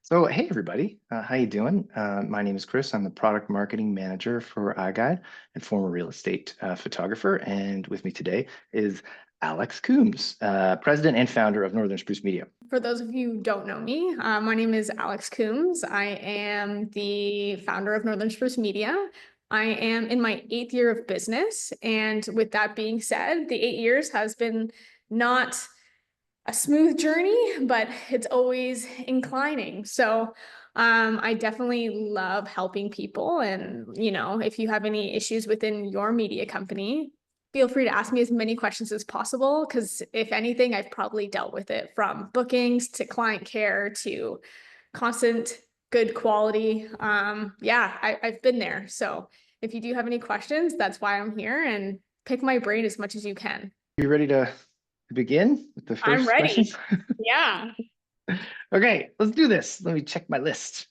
So, hey everybody, how you doing? My name is Chris. I'm the product marketing manager for iGUIDE and former real estate photographer. And with me today is Alex Coombs, president and founder of Northern Spruce Media. For those of you who don't know me, my name is Alex Coombs. I am the founder of Northern Spruce Media. I am in my 8th year of business. And with that being said, the 8 years has been not a smooth journey, but it's always inclining. So I definitely love helping people. And, if you have any issues within your media company, feel free to ask me as many questions as possible, because if anything, I've probably dealt with it from bookings to client care to constant good quality. I've been there. So if you do have any questions, that's why I'm here, and pick my brain as much as you can. You ready to begin with the I'm first question? ready. Yeah. Okay, let's do this. Let me check my list.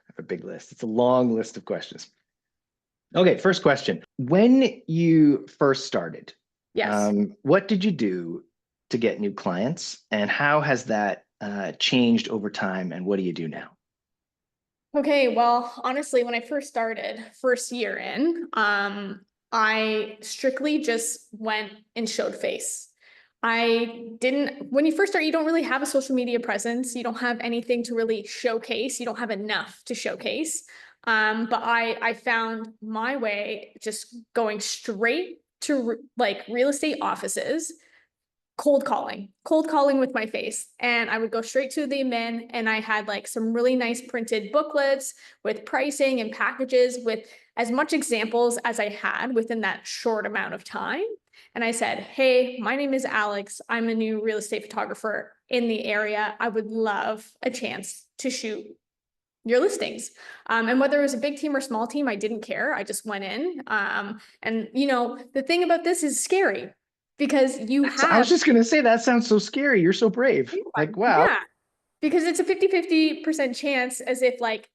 I have a big list. It's a long list of questions. Okay, first question. When you first started, Yes. what did you do to get new clients, and how has that changed over time, and what do you do now? Okay, well, honestly, when I first started, first year in, I strictly just went and showed face. When you first start, you don't really have a social media presence. You don't have anything to really showcase. You don't have enough to showcase. But I found my way just going straight to like real estate offices, cold calling with my face. And I would go straight to the admin, and I had like some really nice printed booklets with pricing and packages with as much examples as I had within that short amount of time. And I said, hey, my name is Alex. I'm a new real estate photographer in the area. I would love a chance to shoot your listings. And whether it was a big team or small team, I didn't care. I just went in. And the thing about this is scary because you I was have just gonna say that sounds so scary. You're so brave. Like, wow. yeah, because it's a 50-50% chance, as if like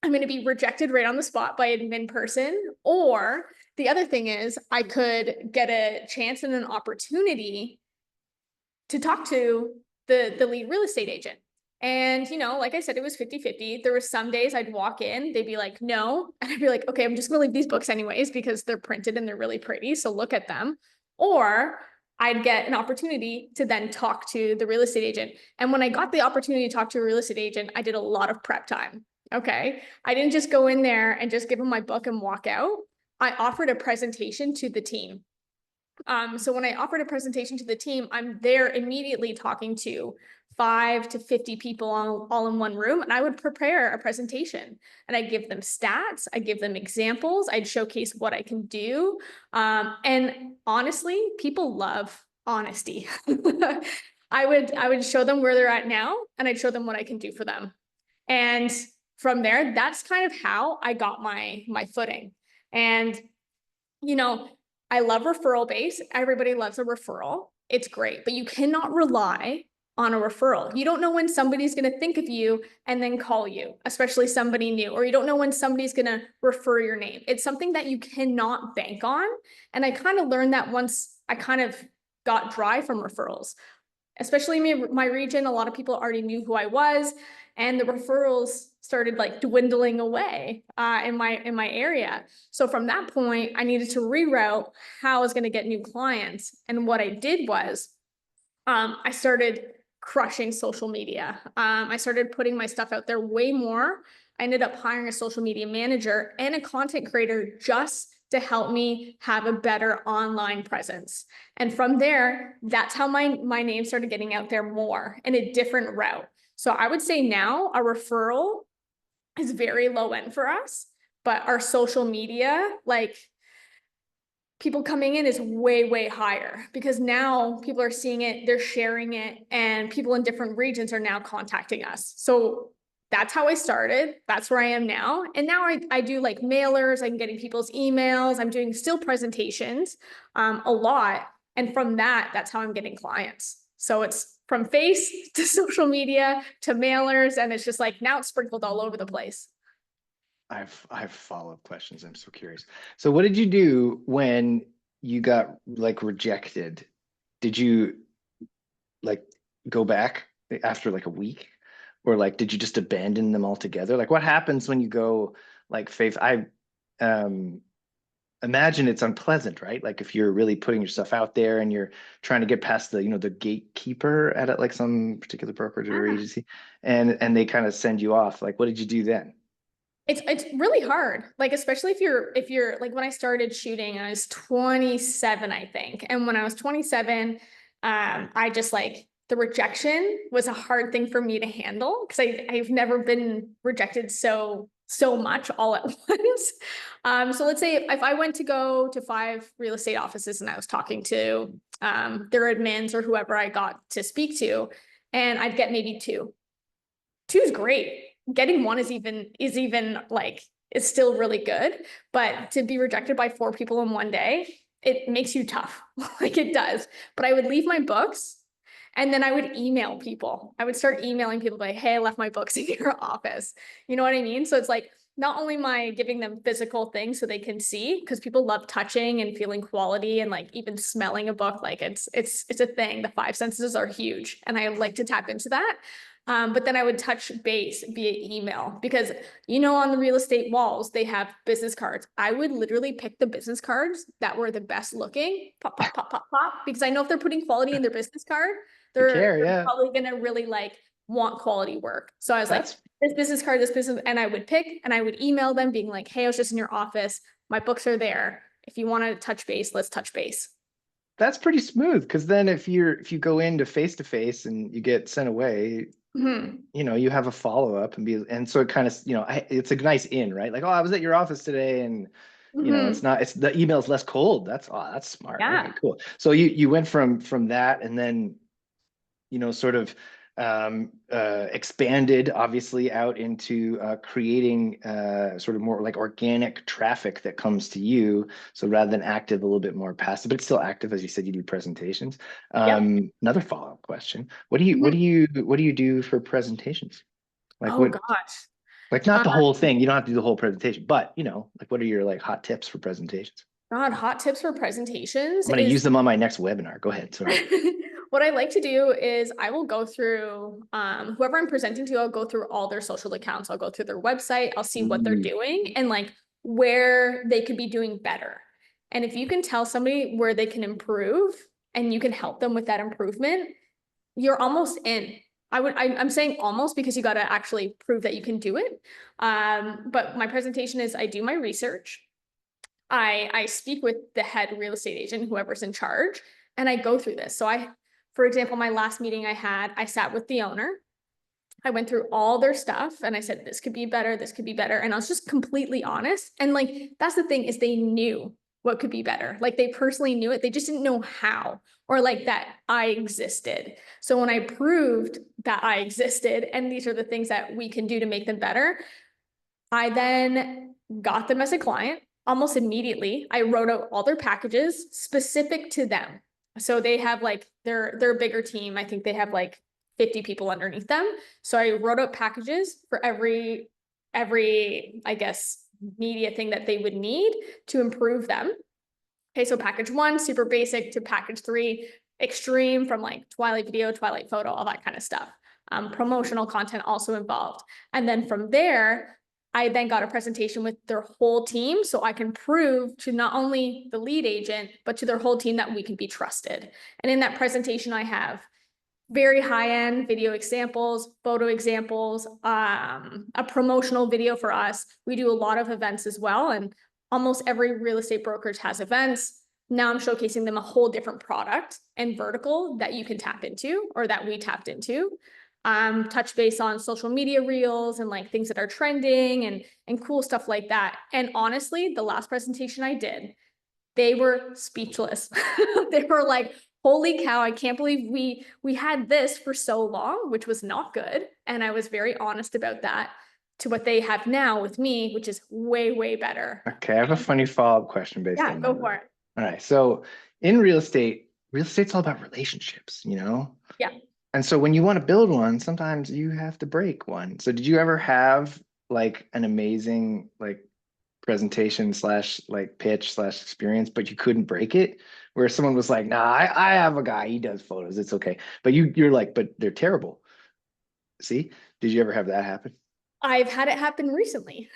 I'm going to be rejected right on the spot by an admin person. Or the other thing is I could get a chance and an opportunity to talk to the lead real estate agent. And, like I said, it was 50-50. There were some days I'd walk in, they'd be like, no. And I'd be like, okay, I'm just going to leave these books anyways, because they're printed and they're really pretty. So look at them. Or I'd get an opportunity to then talk to the real estate agent. And when I got the opportunity to talk to a real estate agent, I did a lot of prep time. Okay. I didn't just go in there and just give them my book and walk out. I offered a presentation to the team. So when I offered a presentation to the team, I'm there immediately talking to 5 to 50 people all in one room, and I would prepare a presentation, and I give them stats, I give them examples, I'd showcase what I can do. And honestly, people love honesty. I would show them where they're at now, and I'd show them what I can do for them. And from there, that's kind of how I got my footing. And you know, I love referral base. Everybody loves a referral. It's great, but you cannot rely on a referral. You don't know when somebody's going to think of you and then call you, especially somebody new, or you don't know when somebody's going to refer your name. It's something that you cannot bank on. And I kind of learned that once I kind of got dry from referrals, especially my region. A lot of people already knew who I was, and the referrals started like dwindling away in my area. So from that point, I needed to reroute how I was going to get new clients. And what I did was I started crushing social media. I started putting my stuff out there way more. I ended up hiring a social media manager and a content creator just to help me have a better online presence. And from there, that's how my name started getting out there more in a different route. So I would say now a referral is very low end for us, but our social media, like people coming in, is way, way higher, because now people are seeing it, they're sharing it, and people in different regions are now contacting us. So that's how I started. That's where I am now. And now I do like mailers, I'm getting people's emails, I'm doing still presentations a lot. And from that's how I'm getting clients. So it's from face to social media to mailers, and it's just like now it's sprinkled all over the place. I have follow-up questions. I'm so curious. So what did you do when you got like rejected? Did you like go back after like a week? Or like, did you just abandon them altogether? Like, what happens when you go like faith? I um imagine it's unpleasant, right? Like if you're really putting yourself out there and you're trying to get past the, the gatekeeper at it, like some particular brokerage or Yeah. agency, and they kind of send you off. Like, what did you do then? It's really hard. Like, especially if you're like when I started shooting, I was 27, I think. And when I was 27, I just like the rejection was a hard thing for me to handle because I've never been rejected so much all at once. So let's say if I went to go to 5 real estate offices and I was talking to their admins or whoever I got to speak to, and I'd get maybe two. Two is great. Getting one is even like it's still really good, but to be rejected by 4 people in one day, it makes you tough. Like it does. But I would leave my books and then I would email people. I would start emailing people like, hey, I left my books in your office. You know what I mean? So it's like not only am I giving them physical things so they can see, because people love touching and feeling quality and like even smelling a book, like it's a thing. The five senses are huge. And I like to tap into that. But then I would touch base via email because, on the real estate walls, they have business cards. I would literally pick the business cards that were the best looking, pop, pop, pop, pop, pop, because I know if they're putting quality in their business card, You they're, care, they're yeah. probably going to really like want quality work. So I was like, That's this business card, this business, and I would pick and I would email them being like, hey, I was just in your office. My books are there. If you want to touch base, let's touch base. that's pretty smooth because then if you go into face to face and you get sent away, Hmm. you have a follow up and so it kind of, it's a nice in, right? Like, oh, I was at your office today and it's Hmm. not, it's the email's less cold. That's smart. Okay, Yeah. cool. So you went from that and then sort of expanded obviously out into creating sort of more like organic traffic that comes to you. So rather than active, a little bit more passive, but it's still active. As you said, you do presentations. Yep. Another follow-up question. What do you do for presentations? Like Oh what, gosh. like not Uh, the whole thing. You don't have to do the whole presentation, but like what are your like hot tips for presentations? God, hot tips for presentations I'm going to use is them on my next webinar. Go ahead. Sorry. what I like to do is I will go through whoever I'm presenting to, I'll go through all their social accounts. I'll go through their website. I'll see what they're Ooh, doing and like where they could be doing better. And if you can tell somebody where they can improve and you can help them with that improvement, you're almost in. I'm saying almost because you got to actually prove that you can do it. But my presentation is I do my research. I speak with the head real estate agent, whoever's in charge, and I go through this. So for example, my last meeting I sat with the owner. I went through all their stuff and I said, this could be better, this could be better. And I was just completely honest. And like, that's the thing is they knew what could be better. Like they personally knew it. They just didn't know how or like that I existed. So when I proved that I existed and these are the things that we can do to make them better, I then got them as a client almost immediately. I wrote out all their packages specific to them. So they have like they're a bigger team. I think they have like 50 people underneath them. So I wrote out packages for every I guess media thing that they would need to improve them. Okay, so package 1, super basic, to package 3, extreme, from like Twilight video, Twilight photo, all that kind of stuff. Promotional content also involved. And then from there, I then got a presentation with their whole team so I can prove to not only the lead agent, but to their whole team that we can be trusted. And in that presentation, I have very high-end video examples, photo examples, a promotional video for us. We do a lot of events as well, and almost every real estate brokerage has events. Now I'm showcasing them a whole different product and vertical that you can tap into or that we tapped into. Touch base on social media reels and like things that are trending and cool stuff like that. And honestly, the last presentation I did, they were speechless. They were like, holy cow, I can't believe we had this for so long, which was not good. And I was very honest about that to what they have now with me, which is way, way better. okay, I have a funny follow-up question based Yeah, on go that. for it. All right. So in real estate's all about relationships. Yeah. And so when you want to build one, sometimes you have to break one. So did you ever have like an amazing like presentation slash like pitch slash experience, but you couldn't break it? Where someone was like, nah, I have a guy, he does photos, it's okay. But you're like, but they're terrible. See? Did you ever have that happen? I've had it happen recently.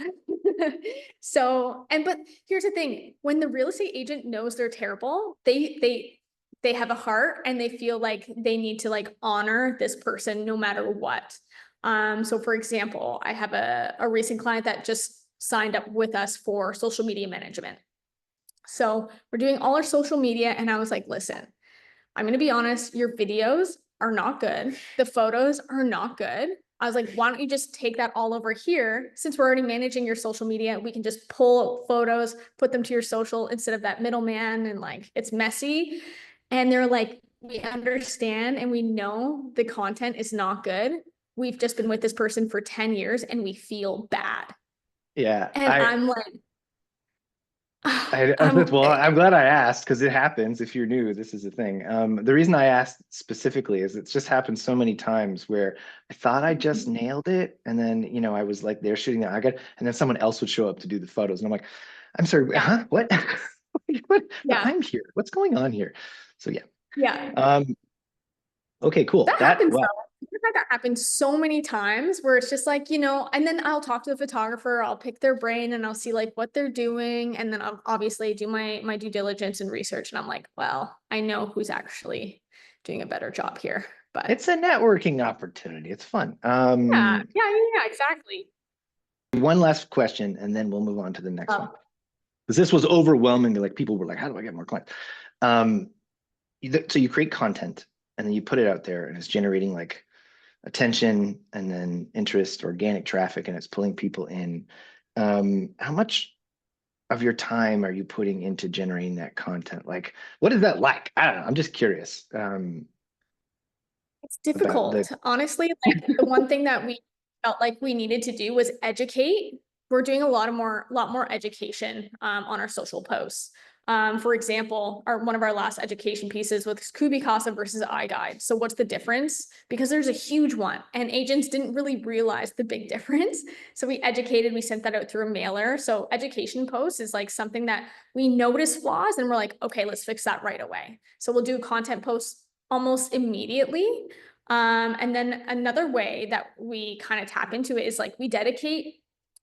But here's the thing, when the real estate agent knows they're terrible, they have a heart and they feel like they need to like honor this person no matter what. So for example, I have a recent client that just signed up with us for social media management. So we're doing all our social media, and I was like, listen, I'm going to be honest, your videos are not good. The photos are not good. I was like, why don't you just take that all over here? Since we're already managing your social media, we can just pull photos, put them to your social instead of that middleman, and like it's messy. And they're like, we understand and we know the content is not good. We've just been with this person for 10 years and we feel bad. Yeah, And I'm like, well, I'm glad I asked because it happens. If you're new, this is a thing. The reason I asked specifically is it's just happened so many times where I thought I just nailed it, and then I was like they're shooting the iGUIDE, and then someone else would show up to do the photos, and I'm like, I'm sorry, yeah, huh? What? What? But yeah, I'm here. What's going on here? So yeah. yeah. Okay, cool. That happens Well, though. I've had that happen so many times where it's just like, and then I'll talk to the photographer, I'll pick their brain and I'll see like what they're doing. And then I'll obviously do my due diligence and research. And I'm like, well, I know who's actually doing a better job here. But it's a networking opportunity. It's fun. yeah, exactly. One last question, and then we'll move on to the next one. Um, Because this was overwhelming. Like people were like, how do I get more clients? Um, so you create content and then you put it out there and it's generating like attention and then interest, organic traffic, and it's pulling people in. How much of your time are you putting into generating that content? Like, what is that like? I don't know. I'm just curious It's about the. difficult. Honestly, like the one thing that we felt like we needed to do was educate. We're doing a lot more education on our social posts. For example, one of our last education pieces was Kubicasa versus iGUIDE. So what's the difference? Because there's a huge one, and agents didn't really realize the big difference. So we sent that out through a mailer. So education posts is like something that we notice flaws and we're like, okay, let's fix that right away. So we'll do content posts almost immediately. And then another way that we kind of tap into it is like we dedicate,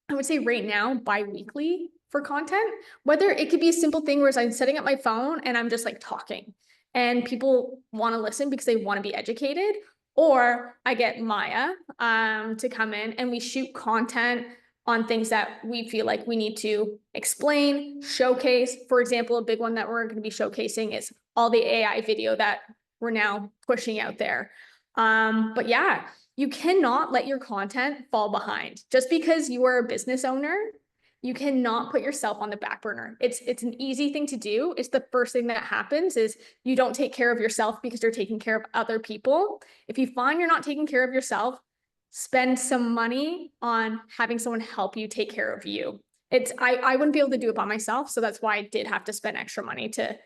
I would say right now, bi-weekly for content, whether it could be a simple thing where I'm setting up my phone and I'm just like talking and people want to listen because they want to be educated, or I get Maya to come in and we shoot content on things that we feel like we need to explain, showcase. For example, a big one that we're going to be showcasing is all the AI video that we're now pushing out there. But yeah, you cannot let your content fall behind. Just because you are a business owner, you cannot put yourself on the back burner. It's an easy thing to do. It's the first thing that happens is you don't take care of yourself because you're taking care of other people. If you find you're not taking care of yourself, spend some money on having someone help you take care of you. I wouldn't be able to do it by myself. So that's why I did have to spend extra money to,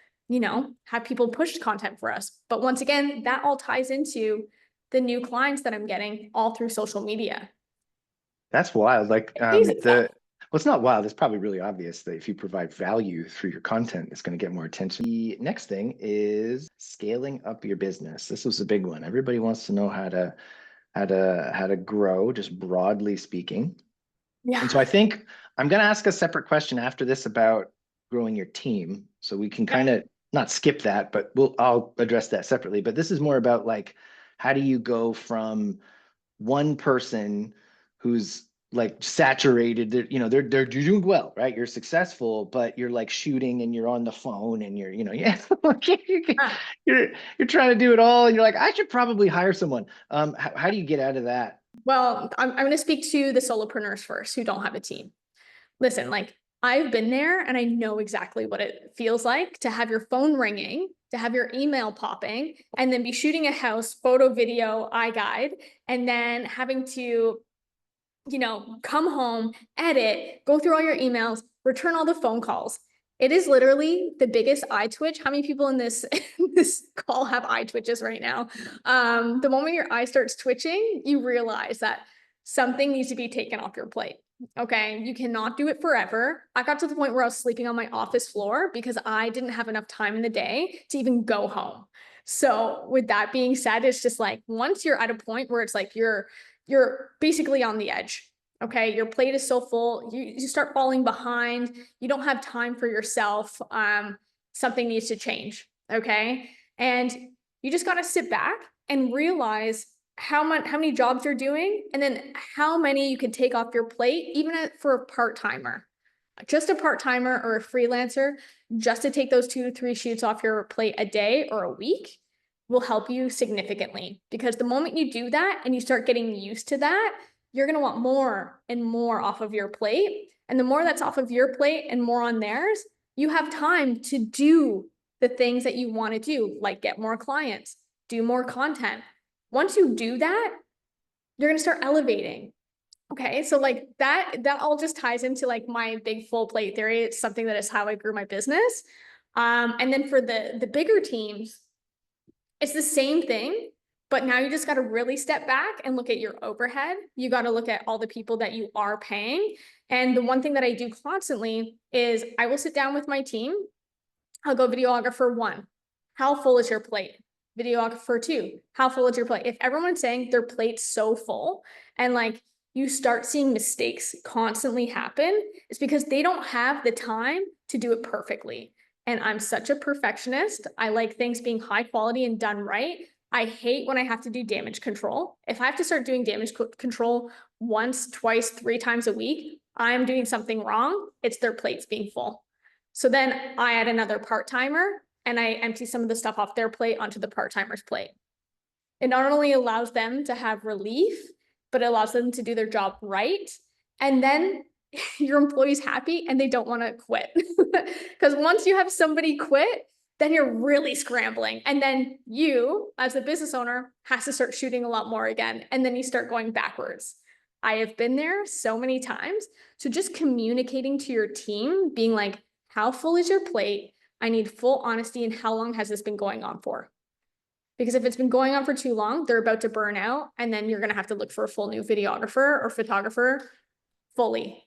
have people push content for us. But once again, that all ties into the new clients that I'm getting all through social media. That's wild. Like It pays itself. well, it's not wild. It's probably really obvious that if you provide value through your content, it's going to get more attention. The next thing is scaling up your business. This was a big one. Everybody wants to know how to grow, just broadly speaking. Yeah. And so I think I'm going to ask a separate question after this about growing your team. So we can kind of not skip that, but I'll address that separately. But this is more about like, how do you go from one person who's like saturated, they're doing well, right? You're successful, but you're like shooting and you're on the phone and yeah, you're you're trying to do it all and you're like, I should probably hire someone. How do you get out of that? Well, I'm going to speak to the solopreneurs first who don't have a team. Listen, like I've been there and I know exactly what it feels like to have your phone ringing, to have your email popping, and then be shooting a house, photo, video, iGUIDE, and then having to, come home, edit, go through all your emails, return all the phone calls. It is literally the biggest eye twitch. How many people in this this call have eye twitches right now? The moment your eye starts twitching, you realize that something needs to be taken off your plate. Okay, you cannot do it forever. I got to the point where I was sleeping on my office floor because I didn't have enough time in the day to even go home. So with that being said, it's just like once you're at a point where it's like you're basically on the edge. Okay, your plate is so full, you start falling behind, you don't have time for yourself. Something needs to change. Okay, and you just got to sit back and realize how many jobs you're doing, and then how many you can take off your plate, even for a part-timer. Just a part-timer or a freelancer, just to take those 2 to 3 shoots off your plate a day or a week will help you significantly. Because the moment you do that and you start getting used to that, you're going to want more and more off of your plate. And the more that's off of your plate and more on theirs, you have time to do the things that you want to do, like get more clients, do more content. Once you do that, you're going to start elevating. Okay, so like that all just ties into like my big full plate theory. It's something that is how I grew my business. And then for the bigger teams, it's the same thing, but now you just got to really step back and look at your overhead. You got to look at all the people that you are paying. And the one thing that I do constantly is I will sit down with my team. I'll go videographer 1. How full is your plate? Videographer 2. How full is your plate? If everyone's saying their plate's so full and like you start seeing mistakes constantly happen, it's because they don't have the time to do it perfectly. And I'm such a perfectionist. I like things being high quality and done right. I hate when I have to do damage control. If I have to start doing damage control once, twice, 3 times a week, I'm doing something wrong. It's their plates being full. So then I add another part-timer and I empty some of the stuff off their plate onto the part-timer's plate. It not only allows them to have relief, but it allows them to do their job right. And then your employee's happy and they don't want to quit. Because once you have somebody quit, then you're really scrambling. And then you, as the business owner, has to start shooting a lot more again. And then you start going backwards. I have been there so many times. So just communicating to your team, being like, how full is your plate? I need full honesty. And how long has this been going on for? Because if it's been going on for too long, they're about to burn out. And then you're going to have to look for a full new videographer or photographer fully.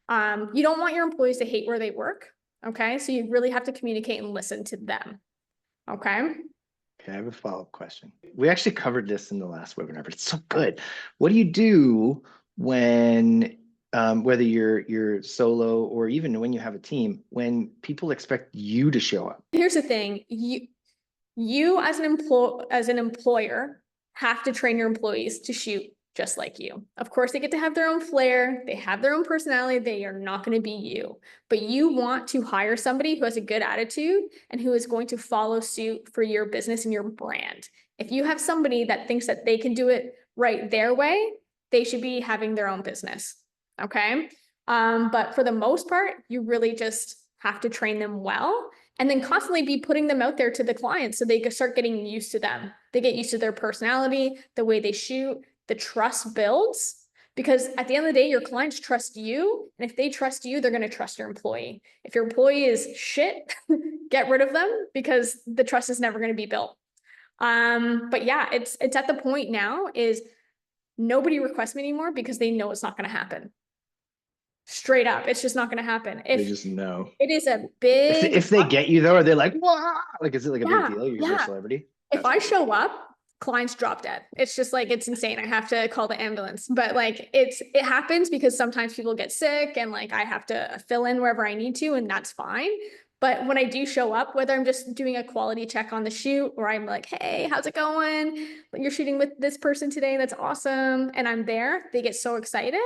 You don't want your employees to hate where they work. Okay. So you really have to communicate and listen to them. Okay. Okay, I have a follow-up question. We actually covered this in the last webinar, but it's so good. What do you do when, whether you're solo or even when you have a team, when people expect you to show up? Here's the thing. You as an employer have to train your employees to shoot just like you. Of course, they get to have their own flair. They have their own personality. They are not going to be you, but you want to hire somebody who has a good attitude and who is going to follow suit for your business and your brand. If you have somebody that thinks that they can do it right their way, they should be having their own business. Okay. But for the most part, you really just have to train them well and then constantly be putting them out there to the clients so they can start getting used to them. They get used to their personality, the way they shoot, the trust builds, because at the end of the day, your clients trust you. And if they trust you, they're going to trust your employee. If your employee is shit, get rid of them because the trust is never going to be built. But yeah, it's at the point now is nobody requests me anymore because they know it's not going to happen. Straight up, it's just not going to happen. They just know. It is a big. If they get you though, are they like, wow? Like, is it like a big deal? You're a celebrity. If I show up, clients drop dead. It's just like, it's insane. I have to call the ambulance, but like it happens because sometimes people get sick and like I have to fill in wherever I need to, and that's fine. But when I do show up, whether I'm just doing a quality check on the shoot or I'm like, hey, how's it going? You're shooting with this person today. That's awesome. And I'm there, they get so excited.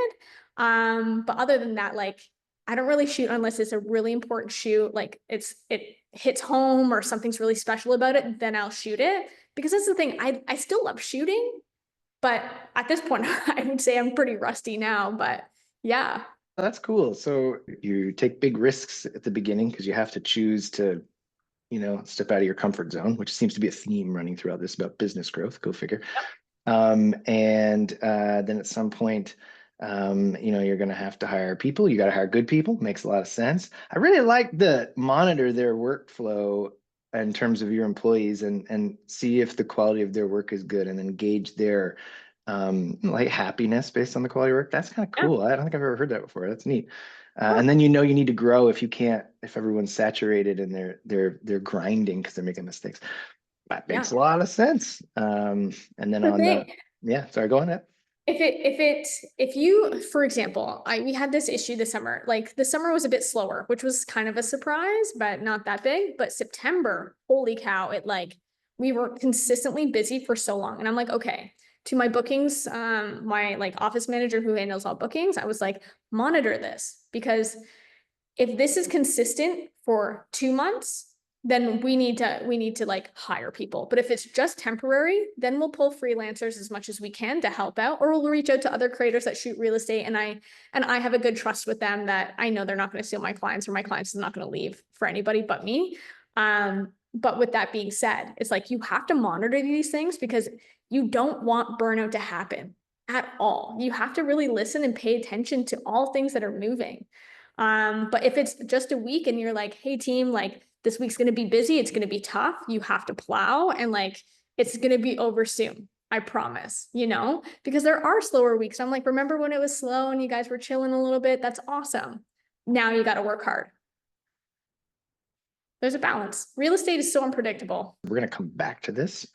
But other than that, like I don't really shoot unless it's a really important shoot. Like it hits home or something's really special about it, then I'll shoot it. Because that's the thing, I still love shooting, but at this point, I would say I'm pretty rusty now, but yeah. That's cool. So you take big risks at the beginning because you have to choose to, step out of your comfort zone, which seems to be a theme running throughout this about business growth. Go figure. And then at some point, you're going to have to hire people. You got to hire good people. Makes a lot of sense. I really like the monitor their workflow in terms of your employees and see if the quality of their work is good and then gauge their like happiness based on the quality of work. That's kind of cool. I don't think I've ever heard that before. That's neat. And then you need to grow if everyone's saturated and they're grinding because they're making mistakes. That makes a lot of sense. And then sorry, go on that. If you, for example, we had this issue this summer, like the summer was a bit slower, which was kind of a surprise, but not that big. But September, holy cow, we were consistently busy for so long. And I'm like, okay, to my bookings, my like office manager who handles all bookings, I was like, monitor this, because if this is consistent for 2 months, then we need to like hire people. But if it's just temporary, then we'll pull freelancers as much as we can to help out, or we'll reach out to other creators that shoot real estate. And I have a good trust with them that I know they're not going to steal my clients, or my clients are not going to leave for anybody but me. But with that being said, it's like you have to monitor these things, because you don't want burnout to happen at all. You have to really listen and pay attention to all things that are moving. But if it's just a week and you're like, hey team, like this week's going to be busy, it's going to be tough, you have to plow, and like it's going to be over soon, I promise, because there are slower weeks. I'm like, remember when it was slow and you guys were chilling a little bit? That's awesome. Now you got to work hard. There's a balance. Real estate is so unpredictable. We're going to come back to this,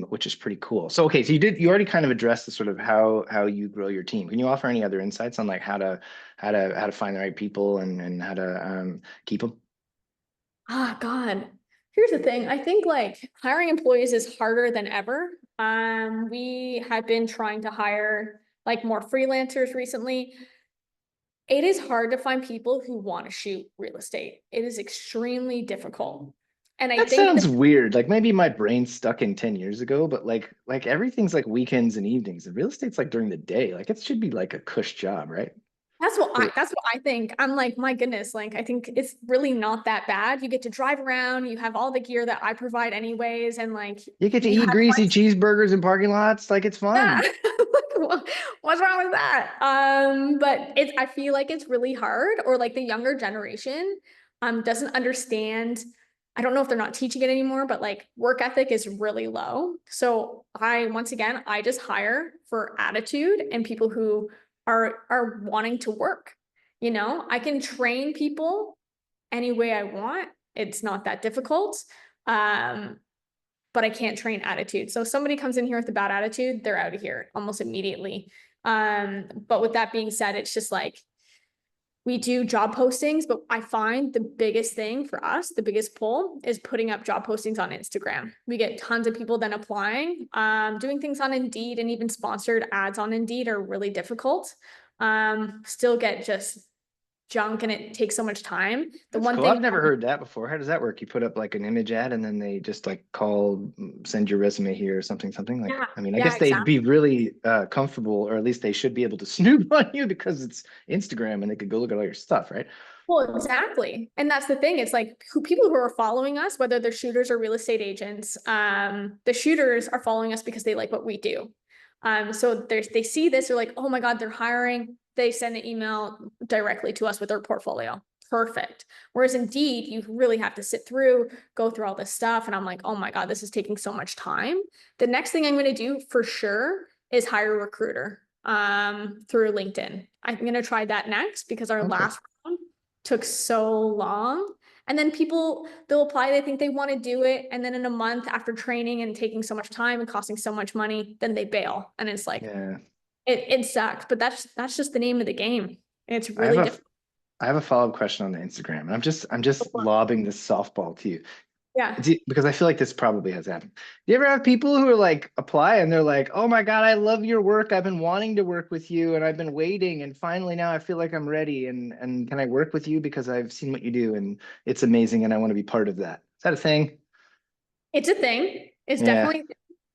which is pretty cool. So, okay, so you already kind of addressed the sort of how you grow your team. Can you offer any other insights on like how to find the right people and how to keep them? God. Here's the thing. I think like hiring employees is harder than ever. We have been trying to hire like more freelancers recently. It is hard to find people who want to shoot real estate. It is extremely difficult. And I That think sounds weird. Like maybe my brain's stuck in 10 years ago, but like everything's like weekends and evenings, and real estate's like during the day. Like it should be like a cush job, right? that's what I think. I'm like, my goodness, like I think it's really not that bad. You get to drive around, you have all the gear that I provide anyways, and like You get to you eat have greasy flex. cheeseburgers in parking lots. Like it's Yeah. fun. What's wrong with that? But I feel like it's really hard, or like the younger generation doesn't understand. I don't know if they're not teaching it anymore, but like work ethic is really low. So once again, I just hire for attitude and people who are wanting to work. I can train people any way I want. It's not that difficult. Um, but I can't train attitude. So if somebody comes in here with a bad attitude, they're out of here almost immediately. But with that being said, it's just like we do job postings, but I find the biggest thing for us, the biggest pull is putting up job postings on Instagram. We get tons of people then applying. Doing things on Indeed and even sponsored ads on Indeed are really difficult. Still get just junk, and it takes so much time. The That's one cool. thing I've never heard that before. How does that work? You put up like an image ad and then they just like call, send your resume here or something like, Yeah, I mean, I yeah, guess they'd exactly. be really comfortable, or at least they should be able to snoop on you because it's Instagram and they could go look at all your stuff, right? Well, exactly. And that's the thing. It's like people who are following us, whether they're shooters or real estate agents, the shooters are following us because they like what we do. So they see this, they're like, oh my God, they're hiring. They send an email directly to us with their portfolio. Perfect. Whereas Indeed, you really have to sit through, go through all this stuff. And I'm like, oh my God, this is taking so much time. The next thing I'm going to do for sure is hire a recruiter through LinkedIn. I'm going to try that next, because our Okay. last round took so long. And then they'll apply, they think they want to do it. And then in a month after training and taking so much time and costing so much money, then they bail. And it's like, Yeah. it sucks, but that's just the name of the game. And it's I have really a difficult. I have a follow-up question on the Instagram, and I'm just lobbing this softball to you. Yeah. Because I feel like this probably has happened. Do you ever have people who are like apply and they're like, "Oh my God, I love your work. I've been wanting to work with you and I've been waiting and finally now I feel like I'm ready and can I work with you because I've seen what you do and it's amazing and I want to be part of that." Is that a thing? It's a thing. It's Yeah. definitely.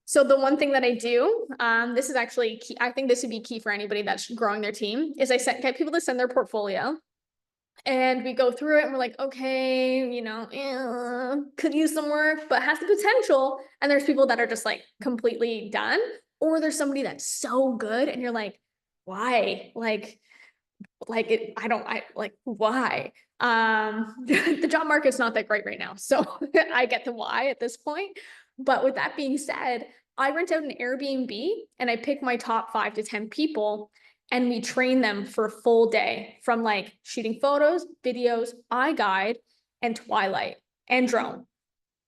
So the one thing that I do, this is actually key. I think this would be key for anybody that's growing their team, is get people to send their portfolio. And we go through it and we're like, okay, could use some work, but has the potential. And there's people that are just like completely done, or there's somebody that's so good and you're like, why? I like, why? The job market's not that great right now. So I get the why at this point. But with that being said, I rent out an Airbnb and I pick my top 5 to 10 people, and we train them for a full day, from like shooting photos, videos, iGUIDE, and Twilight, and drone.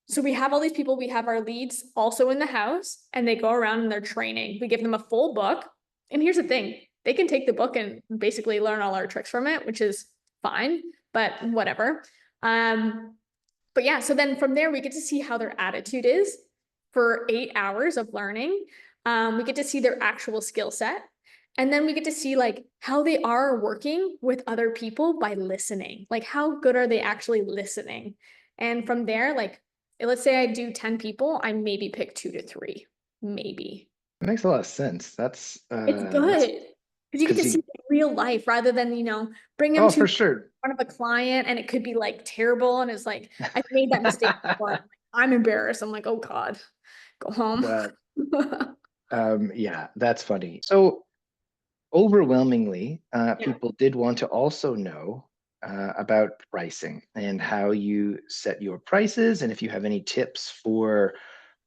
So we have all these people, we have our leads also in the house, and they go around and they're training. We give them a full book. And here's the thing, they can take the book and basically learn all our tricks from it, which is fine, but whatever. But yeah, so then from there, we get to see how their attitude is for 8 hours of learning. We get to see their actual skill set. And then we get to see like how they are working with other people by listening. Like how good are they actually listening? And from there, like let's say I do 10 people, I maybe pick 2 to 3, maybe. It makes a lot of sense. It's That's good because you get because to see you, real life rather than, bring them oh, to for sure. front of a client and it could be like terrible. And it's like, I've made that mistake before. I'm embarrassed. I'm like, oh God, go home. That, yeah, that's funny. So overwhelmingly, Yeah. people did want to also know about pricing and how you set your prices, and if you have any tips for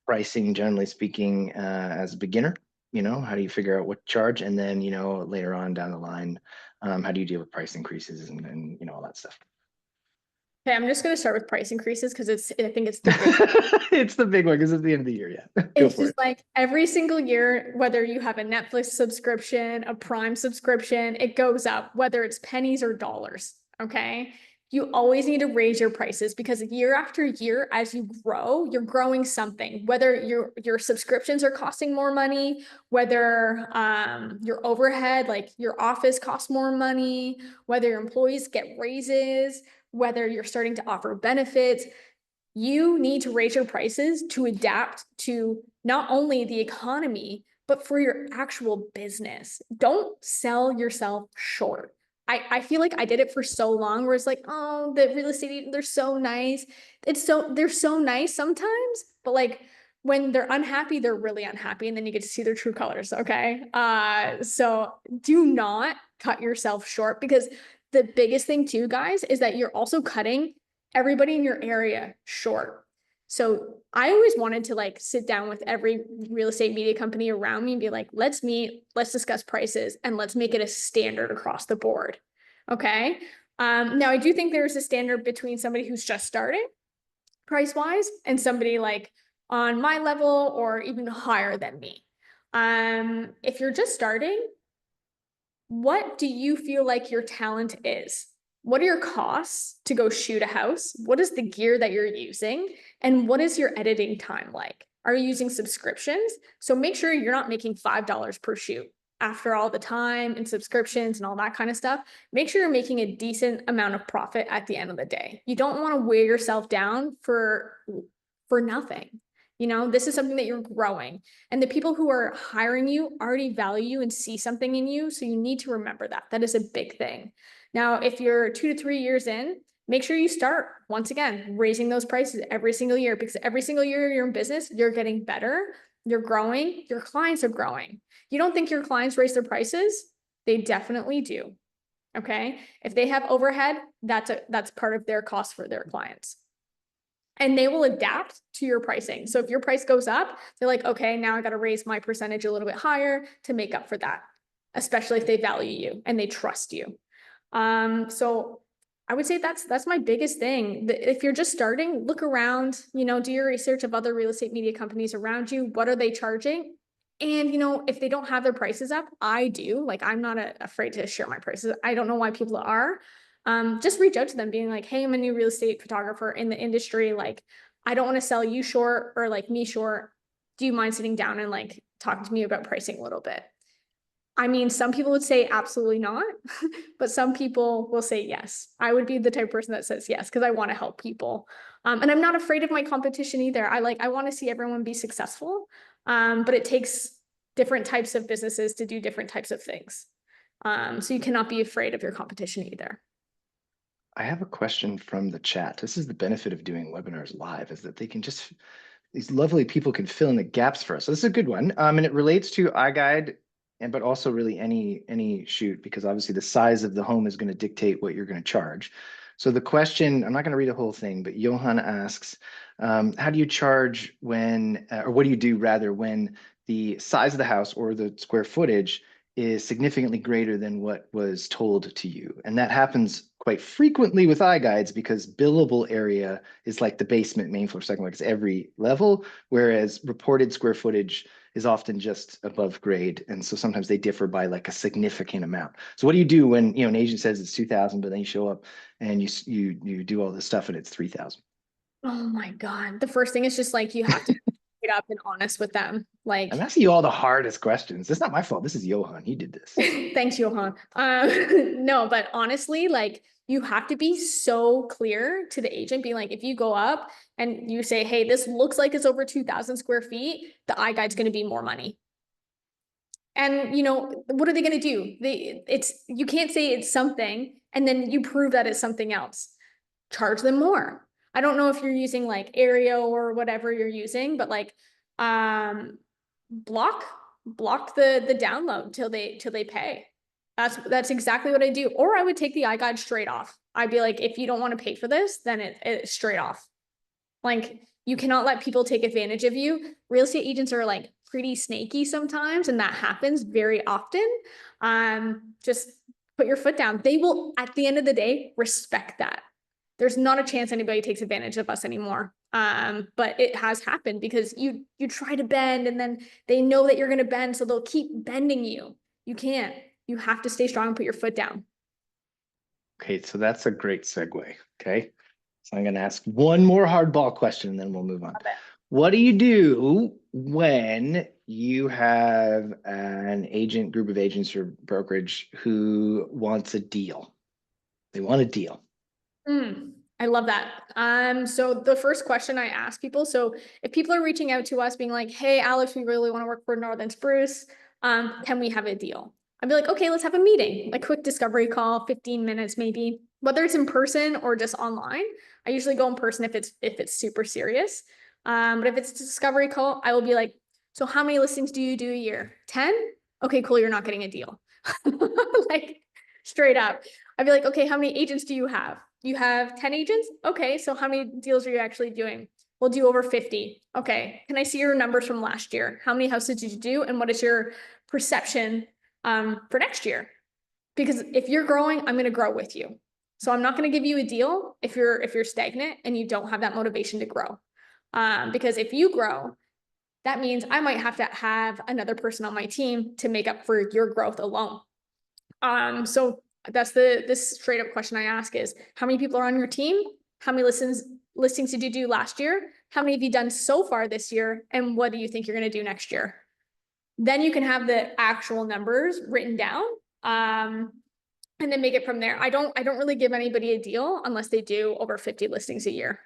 pricing, generally speaking, as a beginner. How do you figure out what to charge, and then later on down the line, how do you deal with price increases and all that stuff. Okay, I'm just gonna start with price increases because I think it's the big. It's the big one because it's the end of the year. Yeah, go It's for just it. like every single year, whether you have a Netflix subscription, a Prime subscription, it goes up, whether it's pennies or dollars. Okay. You always need to raise your prices because year after year, as you grow, you're growing something, whether your subscriptions are costing more money, whether your overhead, like your office costs more money, whether your employees get raises, whether you're starting to offer benefits. You need to raise your prices to adapt to not only the economy, but for your actual business. Don't sell yourself short. I feel like I did it for so long where it's like, oh, the real estate, they're so nice. They're so nice sometimes, but like when they're unhappy, they're really unhappy. And then you get to see their true colors. Okay. So do not cut yourself short because the biggest thing too, guys, is that you're also cutting everybody in your area short. So I always wanted to like sit down with every real estate media company around me and be like, let's meet, let's discuss prices, and let's make it a standard across the board. Okay. Now I do think there's a standard between somebody who's just starting price wise and somebody like on my level or even higher than me. If you're just starting, what do you feel like your talent is? What are your costs to go shoot a house? What is the gear that you're using? And what is your editing time like? Are you using subscriptions? So make sure you're not making $5 per shoot after all the time and subscriptions and all that kind of stuff. Make sure you're making a decent amount of profit at the end of the day. You don't want to weigh yourself down for nothing. This is something that you're growing. And the people who are hiring you already value you and see something in you. So you need to remember that. That is a big thing. Now, if you're 2 to 3 years in, make sure you start once again raising those prices every single year because every single year you're in business, you're getting better, you're growing, your clients are growing. You don't think your clients raise their prices? They definitely do. Okay. If they have overhead, that's part of their cost for their clients. And they will adapt to your pricing. So if your price goes up, they're like, okay, now I got to raise my percentage a little bit higher to make up for that, especially if they value you and they trust you. So I would say that's my biggest thing. If you're just starting, look around, do your research of other real estate media companies around you. What are they charging? And, if they don't have their prices up, I do. Like, I'm not afraid to share my prices. I don't know why people are. Just reach out to them being like, hey, I'm a new real estate photographer in the industry. Like, I don't want to sell you short or like me short. Do you mind sitting down and like talking to me about pricing a little bit? I mean, some people would say absolutely not, but some people will say yes. I would be the type of person that says yes because I want to help people. And I'm not afraid of my competition either. I want to see everyone be successful, but it takes different types of businesses to do different types of things. So you cannot be afraid of your competition either. I have a question from the chat. This is the benefit of doing webinars live, is that these lovely people can fill in the gaps for us. So this is a good one. And it relates to iGUIDE, but also really any shoot, because obviously the size of the home is going to dictate what you're going to charge. So the question, I'm not going to read the whole thing, but Johan asks, how do you charge when, or what do you do rather when the size of the house or the square footage is significantly greater than what was told to you? And that happens quite frequently with iGUIDEs because billable area is like the basement, main floor, second floor, it's every level, whereas reported square footage is often just above grade. And so sometimes they differ by like a significant amount. So what do you do when, an agent says it's 2,000, but then you show up and you do all this stuff and it's 3,000? Oh my God. The first thing is just like you have to be straight up and honest with them. I'm Like, asking you all the hardest questions. It's not my fault. This is Johan. He did this. thanks, Johan. No, but honestly, like you have to be so clear to the agent, being like, if you go up and you say, hey, this looks like it's over 2,000 square feet, the iGUIDE's going to be more money. And what are they going to do? You can't say it's something and then you prove that it's something else. Charge them more. I don't know if you're using like Aereo or whatever you're using, but like block the download till they pay. That's exactly what I do. Or I would take the iGUIDE straight off. I'd be like, if you don't want to pay for this, then it's straight off. Like you cannot let people take advantage of you. Real estate agents are like pretty snaky sometimes, and that happens very often. Just put your foot down. They will, at the end of the day, respect that. There's not a chance anybody takes advantage of us anymore. But it has happened because you try to bend and then they know that you're going to bend, so they'll keep bending you. You can't. You have to stay strong and put your foot down. Okay, so that's a great segue. Okay. So I'm going to ask one more hardball question and then we'll move on. What do you do when you have an group of agents or brokerage who wants a deal? They want a deal. I love that. So the first question I ask people, so if people are reaching out to us being like, hey, Alex, we really want to work for Northern Spruce, can we have a deal? I'd be like, okay, let's have a meeting, a quick discovery call, 15 minutes maybe, whether it's in person or just online. I usually go in person if it's super serious. But if it's a discovery call, I will be like, so how many listings do you do a year? 10? Okay, cool, you're not getting a deal. Like straight up. I'd be like, okay, how many agents do you have? You have 10 agents? Okay, so how many deals are you actually doing? We'll do over 50. Okay, can I see your numbers from last year? How many houses did you do? And what is your perception for next year? Because if you're growing, I'm going to grow with you. So I'm not going to give you a deal if you're stagnant and you don't have that motivation to grow. Because if you grow, that means I might have to have another person on my team to make up for your growth alone. So that's this straight up question I ask is, how many people are on your team? How many listings did you do last year? How many have you done so far this year? And what do you think you're going to do next year? Then you can have the actual numbers written down. And then make it from there. I don't really give anybody a deal unless they do over 50 listings a year.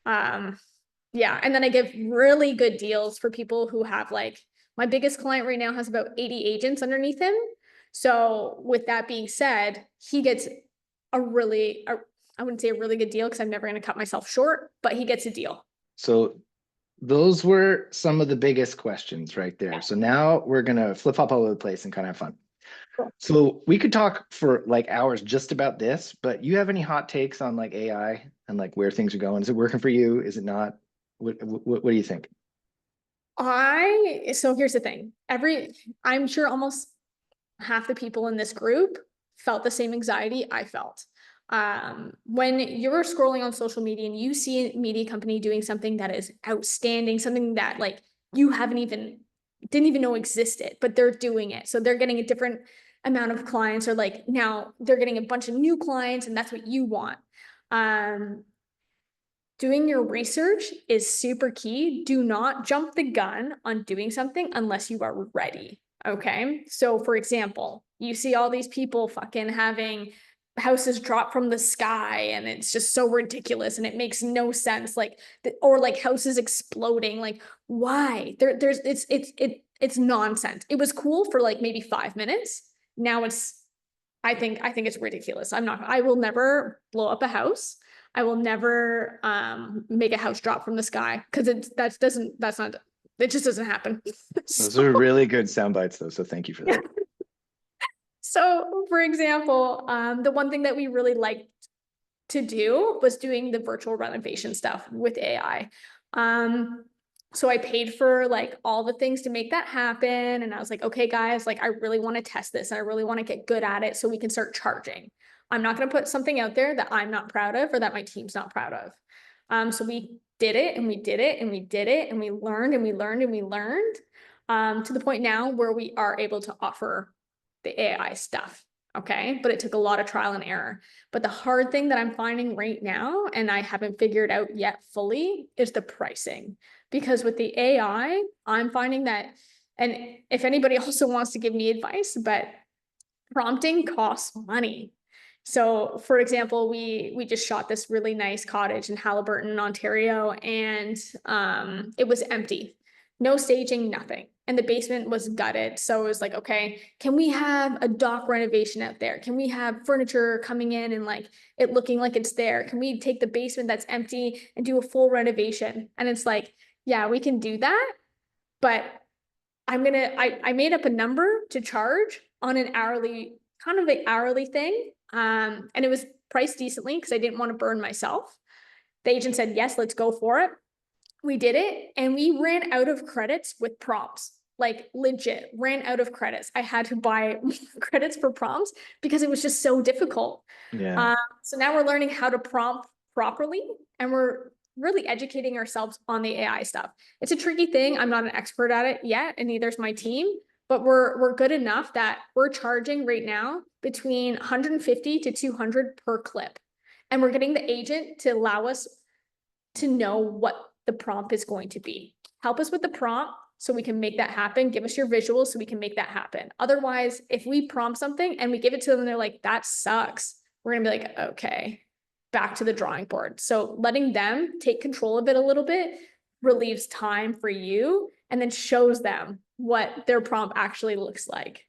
Yeah. And then I give really good deals for people who have like, my biggest client right now has about 80 agents underneath him. So with that being said, he gets I wouldn't say a really good deal because I'm never going to cut myself short, but he gets a deal. So those were some of the biggest questions right there. So now we're going to flip up all over the place and kind of have fun. Cool. So we could talk for like hours just about this, but you have any hot takes on like AI and like where things are going? Is it working for you? Is it not? What do you think? So here's the thing. I'm sure almost half the people in this group felt the same anxiety I felt. When you're scrolling on social media and you see a media company doing something that is outstanding, something that like you didn't even know existed, but they're doing it. So they're getting a different amount of clients, or like now they're getting a bunch of new clients and that's what you want. Doing your research is super key. Do not jump the gun on doing something unless you are ready. Okay. So for example, you see all these people fucking having houses drop from the sky and it's just so ridiculous and it makes no sense. Like, or like houses exploding. Like, why? It's nonsense. It was cool for like maybe 5 minutes. Now I think it's ridiculous. I will never blow up a house. I will never make a house drop from the sky because it just doesn't happen. Those are really good sound bites though, so thank you for that. So for example, the one thing that we really liked to do was doing the virtual renovation stuff with AI. So I paid for like all the things to make that happen. And I was like, okay, guys, like I really want to test this. And I really want to get good at it so we can start charging. I'm not going to put something out there that I'm not proud of or that my team's not proud of. So we did it and we did it and we did it and we learned and we learned and we learned. to the point now where we are able to offer the AI stuff. Okay. But it took a lot of trial and error. But the hard thing that I'm finding right now, and I haven't figured out yet fully, is the pricing. Because with the AI, I'm finding that, and if anybody also wants to give me advice, but prompting costs money. So for example, we just shot this really nice cottage in Halliburton, Ontario, and it was empty. No staging, nothing. And the basement was gutted. So it was like, okay, can we have a dock renovation out there? Can we have furniture coming in and like it looking like it's there? Can we take the basement that's empty and do a full renovation? And it's like, yeah, we can do that, but I made up a number to charge on an hourly, kind of an hourly thing. And it was priced decently because I didn't want to burn myself. The agent said, yes, let's go for it. We did it and we ran out of credits with prompts, like legit ran out of credits. I had to buy credits for prompts because it was just so difficult. Yeah. So now we're learning how to prompt properly and we're really educating ourselves on the AI stuff. It's a tricky thing. I'm not an expert at it yet, and neither is my team, but we're good enough that we're charging right now between 150 to 200 per clip. And we're getting the agent to allow us to know what the prompt is going to be. Help us with the prompt so we can make that happen. Give us your visuals so we can make that happen. Otherwise, if we prompt something and we give it to them and they're like, that sucks, we're gonna be like, okay, back to the drawing board. So letting them take control of it a little bit relieves time for you and then shows them what their prompt actually looks like.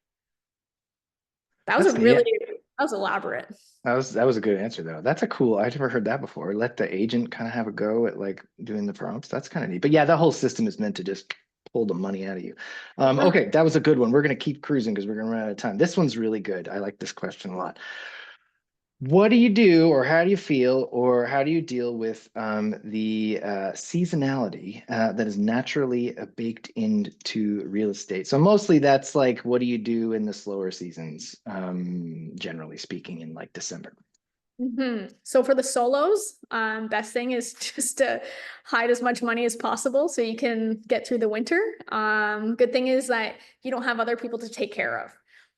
That was That's a the, yeah, really, that was elaborate. that was a good answer though. That's a cool, I've never heard that before. Let the agent kind of have a go at like doing the prompts. That's kind of neat. But yeah, that whole system is meant to just pull the money out of you. Yeah. Okay, that was a good one. We're going to keep cruising because we're going to run out of time. This one's really good. I like this question a lot. What do you do, or how do you feel, or how do you deal with the seasonality that is naturally baked into real estate? So mostly that's like, what do you do in the slower seasons, generally speaking, in like December? So for the solos, best thing is just to hide as much money as possible so you can get through the winter. Good thing is that you don't have other people to take care of.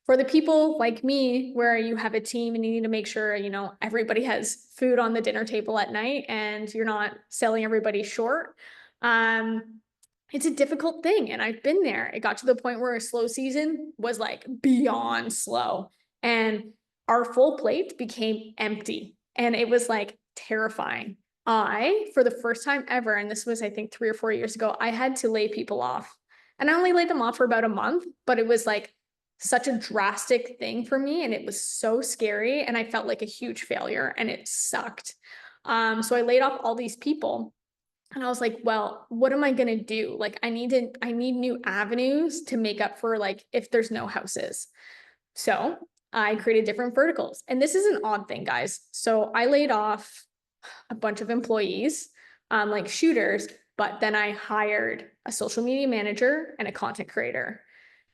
For the people like me, where you have a team and you need to make sure, everybody has food on the dinner table at night and you're not selling everybody short. It's a difficult thing. And I've been there. It got to the point where a slow season was like beyond slow. And our full plate became empty. And it was like terrifying. For the first time ever, and this was, I think, 3 or 4 years ago, I had to lay people off. And I only laid them off for about a month, but it was like such a drastic thing for me. And it was so scary. And I felt like a huge failure and it sucked. So I laid off all these people. And I was like, well, what am I going to do? Like, I need new avenues to make up for like if there's no houses. So I created different verticals. And this is an odd thing, guys. So I laid off a bunch of employees, like shooters, but then I hired a social media manager and a content creator.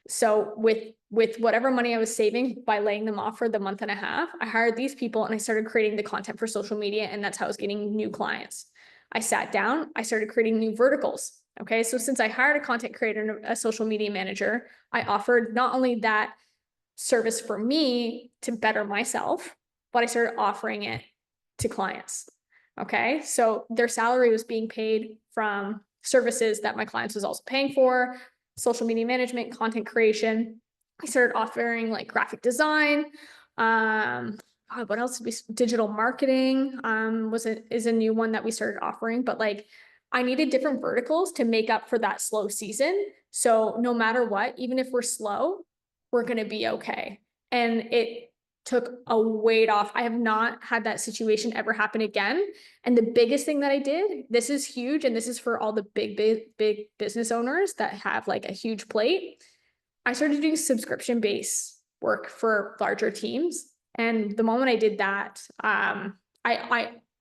So with whatever money I was saving by laying them off for the month and a half, I hired these people and I started creating the content for social media. And that's how I was getting new clients. I sat down, I started creating new verticals. Okay. So since I hired a content creator and a social media manager, I offered not only that service for me to better myself, but I started offering it to clients. Okay. So their salary was being paid from services that my clients was also paying for, social media management, content creation. I started offering like graphic design. What else did we, digital marketing, is a new one that we started offering, but like I needed different verticals to make up for that slow season. So no matter what, even if we're slow, we're going to be okay. And it took a weight off. I have not had that situation ever happen again. And the biggest thing that I did, this is huge, and this is for all the big business owners that have like a huge plate. I started doing subscription-based work for larger teams. And the moment I did that, I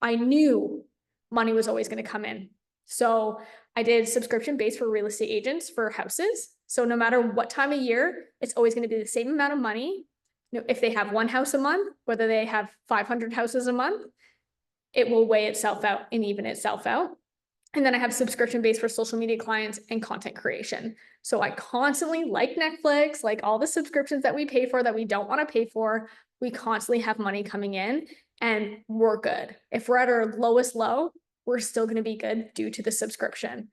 knew money was always going to come in. So I did subscription-based for real estate agents for houses. So no matter what time of year, it's always going to be the same amount of money. If they have one house a month, whether they have 500 houses a month, it will weigh itself out and even itself out. And then I have subscription-based for social media clients and content creation. So I constantly, like Netflix, like all the subscriptions that we pay for that we don't want to pay for, we constantly have money coming in and we're good. If we're at our lowest low, we're still going to be good due to the subscription.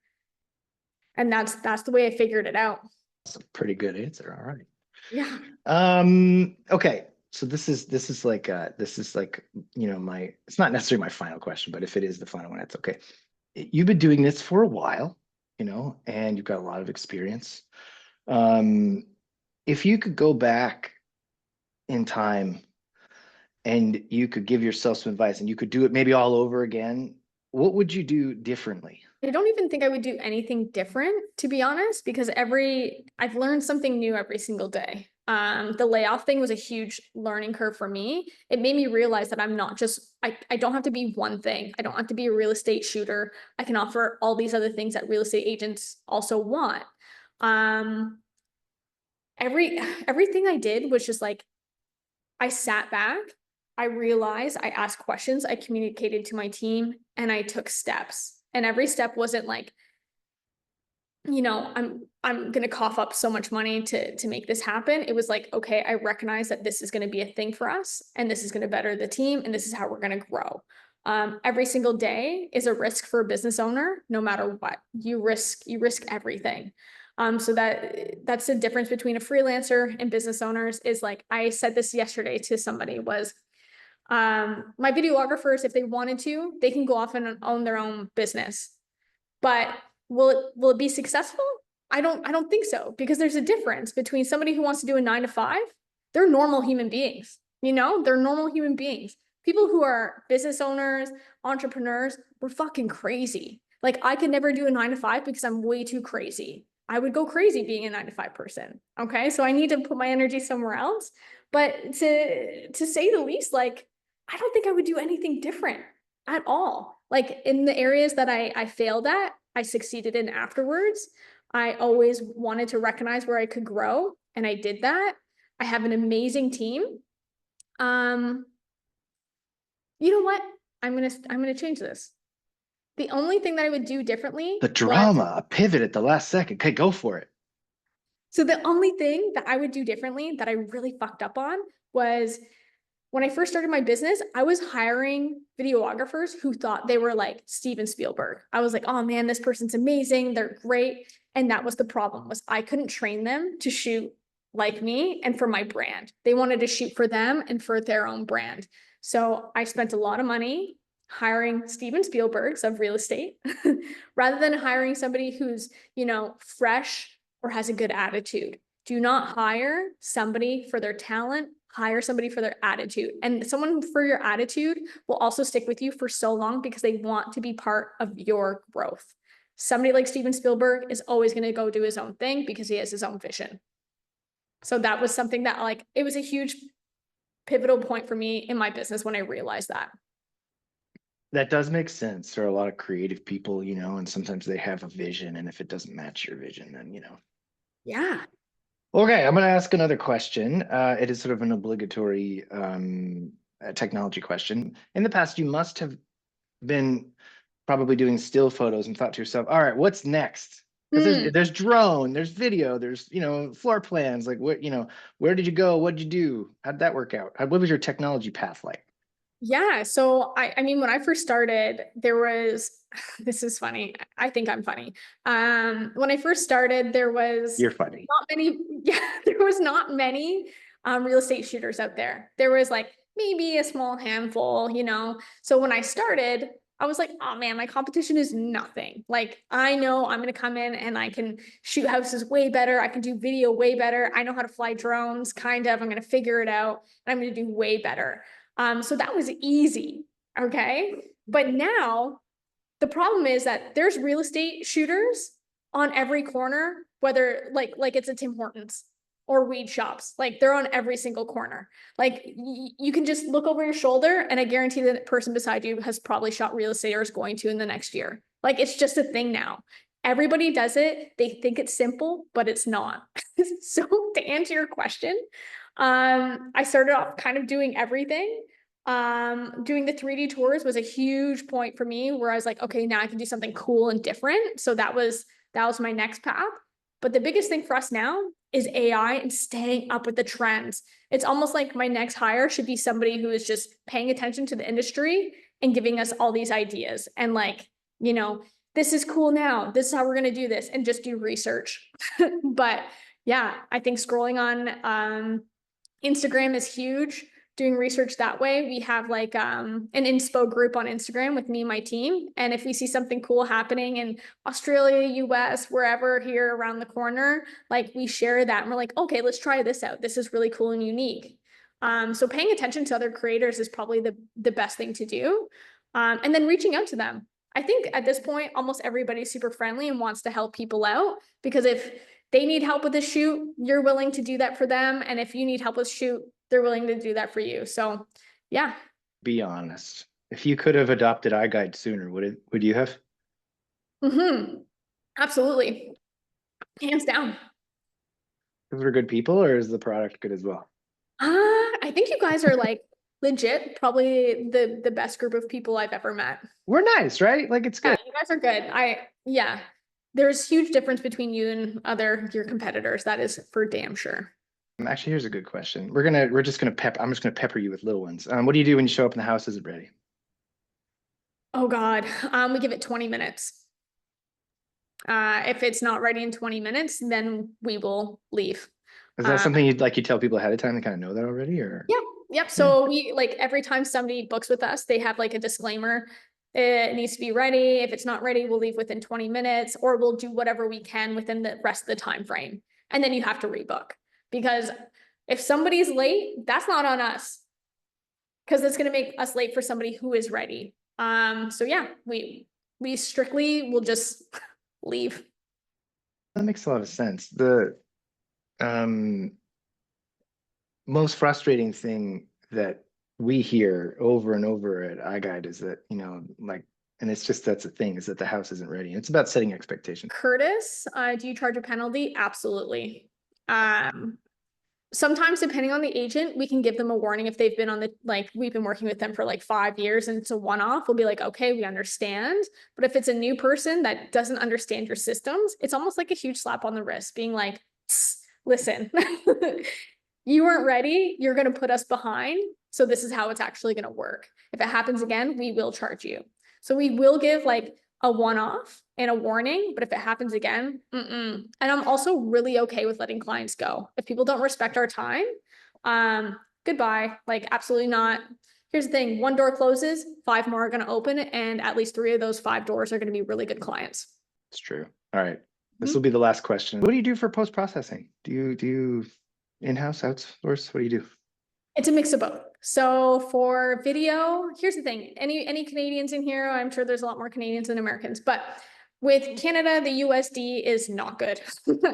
And that's the way I figured it out. That's a pretty good answer. All right. Yeah. Okay. So this is like it's not necessarily my final question, but if it is the final one, that's okay. You've been doing this for a while, and you've got a lot of experience. If you could go back in time and you could give yourself some advice and you could do it maybe all over again, what would you do differently? I don't even think I would do anything different, to be honest, because I've learned something new every single day. The layoff thing was a huge learning curve for me. It made me realize that I don't have to be one thing. I don't have to be a real estate shooter. I can offer all these other things that real estate agents also want. Everything I did was just like, I sat back, I realized, I asked questions, I communicated to my team, and I took steps. And every step wasn't like, I'm gonna cough up so much money to make this happen. It was like, okay, I recognize that this is gonna be a thing for us, and this is gonna better the team, and this is how we're gonna grow. Every single day is a risk for a business owner, no matter what. You risk everything. So that's the difference between a freelancer and business owners. Is like, I said this yesterday to somebody, was my videographers, if they wanted to, they can go off and own their own business. But will it be successful? I don't think so, because there's a difference between somebody who wants to do a 9 to 5. They're normal human beings, they're normal human beings. People who are business owners, entrepreneurs, we're fucking crazy. Like, I could never do a 9 to 5 because I'm way too crazy. I would go crazy being a 9 to 5 person. Okay. So I need to put my energy somewhere else. But to say the least, like, I don't think I would do anything different at all. Like, in the areas that I failed at, I succeeded in afterwards. I always wanted to recognize where I could grow, and I did that. I have an amazing team. You know what? I'm gonna change this. The only thing that I would do differently The drama, a pivot at the last second. Okay, go for it. So the only thing that I would do differently that I really fucked up on was, when I first started my business, I was hiring videographers who thought they were like Steven Spielberg. I was like, oh man, this person's amazing. They're great. And that was the problem, was I couldn't train them to shoot like me and for my brand. They wanted to shoot for them and for their own brand. So I spent a lot of money hiring Steven Spielbergs of real estate rather than hiring somebody who's, fresh or has a good attitude. Do not hire somebody for their talent. Hire somebody for their attitude. And someone for your attitude will also stick with you for so long because they want to be part of your growth. Somebody like Steven Spielberg is always going to go do his own thing because he has his own vision. So that was something that, like, it was a huge pivotal point for me in my business when I realized that. That does make sense. There are a lot of creative people, and sometimes they have a vision, and if it doesn't match your vision, then, Yeah. Okay, I'm going to ask another question. It is sort of an obligatory technology question. In the past, you must have been probably doing still photos and thought to yourself, all right, what's next? Because there's drone, there's video, there's, floor plans. Like, what, where did you go? What did you do? How did that work out? What was your technology path like? Yeah. So I mean, when I first started, there was, this is funny. I think I'm funny. When I first started, there was You're funny. not many, yeah, there was not many real estate shooters out there. There was like maybe a small handful, So when I started, I was like, oh man, my competition is nothing. Like, I know I'm going to come in and I can shoot houses way better. I can do video way better. I know how to fly drones, kind of. I'm going to figure it out, and I'm going to do way better. So that was easy. Okay. But now the problem is that there's real estate shooters on every corner, whether like it's a Tim Hortons or weed shops. Like, they're on every single corner. Like, you can just look over your shoulder, and I guarantee the person beside you has probably shot real estate or is going to in the next year. Like, it's just a thing now. Everybody does it. They think it's simple, but it's not. So to answer your question, I started off kind of doing everything. Doing the 3D tours was a huge point for me where I was like, okay, now I can do something cool and different. So that was my next path. But the biggest thing for us now is AI and staying up with the trends. It's almost like my next hire should be somebody who is just paying attention to the industry and giving us all these ideas and like, you know, this is cool now. This is how we're going to do this, and just do research. But yeah, I think scrolling on Instagram is huge. Doing research that way. We have like an inspo group on Instagram with me and my team. And if we see something cool happening in Australia, US, wherever here around the corner, like we share that and we're like, okay, let's try this out. This is really cool and unique. So paying attention to other creators is probably the best thing to do. And then reaching out to them. I think at this point, almost everybody's super friendly and wants to help people out, because if they need help with a shoot, you're willing to do that for them. And if you need help with shoot, they're willing to do that for you. So yeah. Be honest. If you could have adopted iGUIDE sooner, would you have? Absolutely. Hands down. Those are good people, or is the product good as well? I think you guys are like legit, probably the best group of people I've ever met. We're nice, right? Like, it's Yeah, good. you guys are good. Yeah. There's huge difference between you and your competitors. That is for damn sure. Actually, here's a good question. I'm just gonna pepper you with little ones. What do you do when you show up and the house isn't ready? Oh God. We give it 20 minutes. If it's not ready in 20 minutes, then we will leave. Is that something you tell people ahead of time to kind of know that already, or? Yeah. Yep. So we like every time somebody books with us, they have like a disclaimer. It needs to be ready. If it's not ready, we'll leave within 20 minutes, or we'll do whatever we can within the rest of the time frame. And then you have to rebook, because if somebody's late, that's not on us, because it's going to make us late for somebody who is ready. So yeah, we strictly will just leave. That makes a lot of sense. The most frustrating thing that we hear over and over at iGUIDE is that, like, and it's just, that's the thing, is that the house isn't ready. It's about setting expectations. Curtis, do you charge a penalty? Absolutely. Sometimes depending on the agent, we can give them a warning if they've been on we've been working with them for like 5 years and it's a one-off. We'll be like, okay, we understand. But if it's a new person that doesn't understand your systems, it's almost like a huge slap on the wrist, being like, listen, you weren't ready. You're going to put us behind. So this is how it's actually going to work. If it happens again, we will charge you. So we will give like a one-off and a warning, but if it happens again, and I'm also really okay with letting clients go. If people don't respect our time, goodbye. Like, absolutely not. Here's the thing: one door closes, 5 more are going to open, and at least 3 of those 5 doors are going to be really good clients. It's true. All right. This will be the last question. What do you do for post-processing? Do you in-house, outsource? What do you do? It's a mix of both. So for video, here's the thing: any Canadians in here? I'm sure there's a lot more Canadians than Americans, but with Canada, the USD is not good.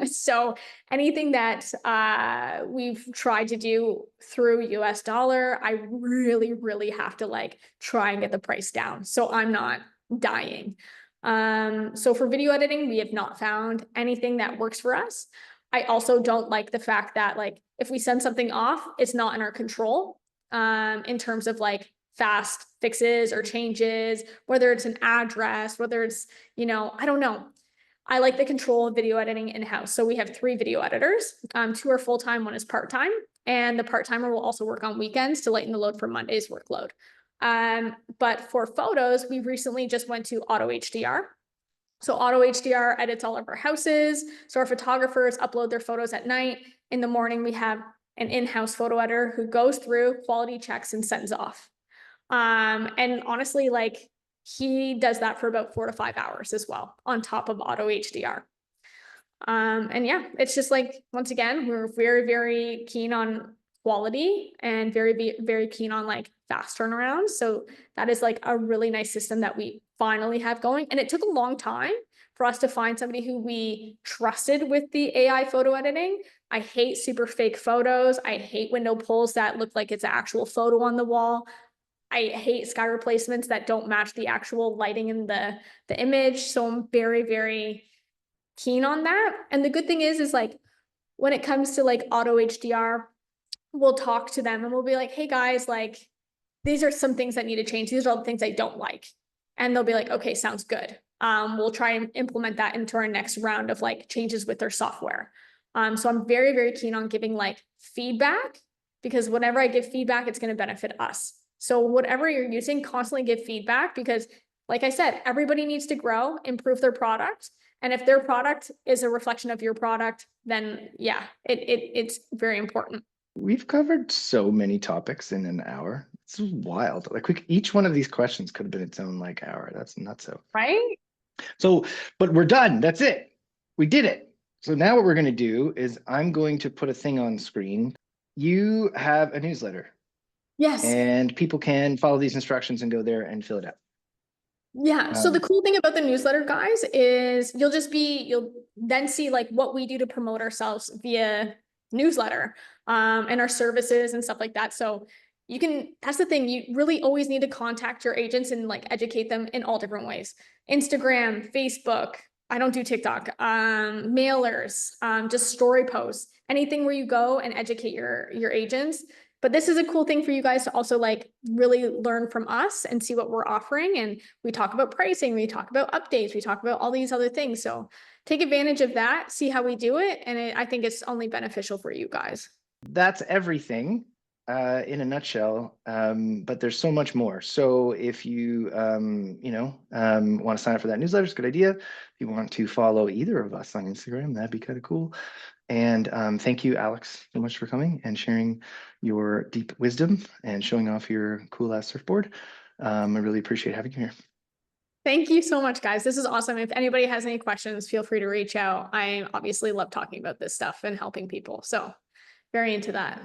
So anything that we've tried to do through US dollar, I really, really have to like try and get the price down, so I'm not dying. So for video editing, we have not found anything that works for us. I also don't like the fact that like if we send something off, it's not in our control in terms of like fast fixes or changes, whether it's an address, whether it's, I don't know. I like the control of video editing in-house. So we have 3 video editors. 2 are full-time, 1 is part-time. And the part-timer will also work on weekends to lighten the load for Monday's workload. But for photos, we recently just went to Auto HDR. So Auto HDR edits all of our houses. So our photographers upload their photos at night. In the morning, we have an in-house photo editor who goes through, quality checks, and sends off. And honestly, like, he does that for about 4 to 5 hours as well, on top of Auto HDR. And yeah, it's just like, once again, we're very, very keen on quality and very, very keen on like fast turnarounds. So that is like a really nice system that we finally have going. And it took a long time for us to find somebody who we trusted with the AI photo editing. I hate super fake photos. I hate window pulls that look like it's an actual photo on the wall. I hate sky replacements that don't match the actual lighting in the image. So I'm very, very keen on that. And the good thing is like, when it comes to like Auto HDR, we'll talk to them and we'll be like, hey guys, like, these are some things that need to change. These are all the things I don't like. And they'll be like, okay, sounds good. We'll try and implement that into our next round of like changes with their software. So I'm very, very keen on giving like feedback, because whenever I give feedback, it's going to benefit us. So whatever you're using, constantly give feedback, because like I said, everybody needs to grow, improve their product. And if their product is a reflection of your product, then yeah, it's very important. We've covered so many topics in an hour. It's wild. Like each one of these questions could have been its own like hour. That's nuts. Right? So, but we're done. That's it. We did it. So now what we're going to do is I'm going to put a thing on screen. You have a newsletter, Yes. and people can follow these instructions and go there and fill it out. Yeah. So the cool thing about the newsletter, guys, is you'll then see like what we do to promote ourselves via newsletter, and our services and stuff like that. So that's the thing, you really always need to contact your agents and like educate them in all different ways. Instagram, Facebook, I don't do TikTok, mailers, just story posts, anything where you go and educate your agents. But this is a cool thing for you guys to also like really learn from us and see what we're offering. And we talk about pricing, we talk about updates, we talk about all these other things. So take advantage of that, see how we do it. And I think it's only beneficial for you guys. That's everything in a nutshell, but there's so much more. So if you, want to sign up for that newsletter, it's a good idea. If you want to follow either of us on Instagram, that'd be kind of cool. And thank you, Alex, so much for coming and sharing your deep wisdom and showing off your cool ass surfboard. I really appreciate having you here. Thank you so much, guys. This is awesome. If anybody has any questions, feel free to reach out. I obviously love talking about this stuff and helping people. So very into that.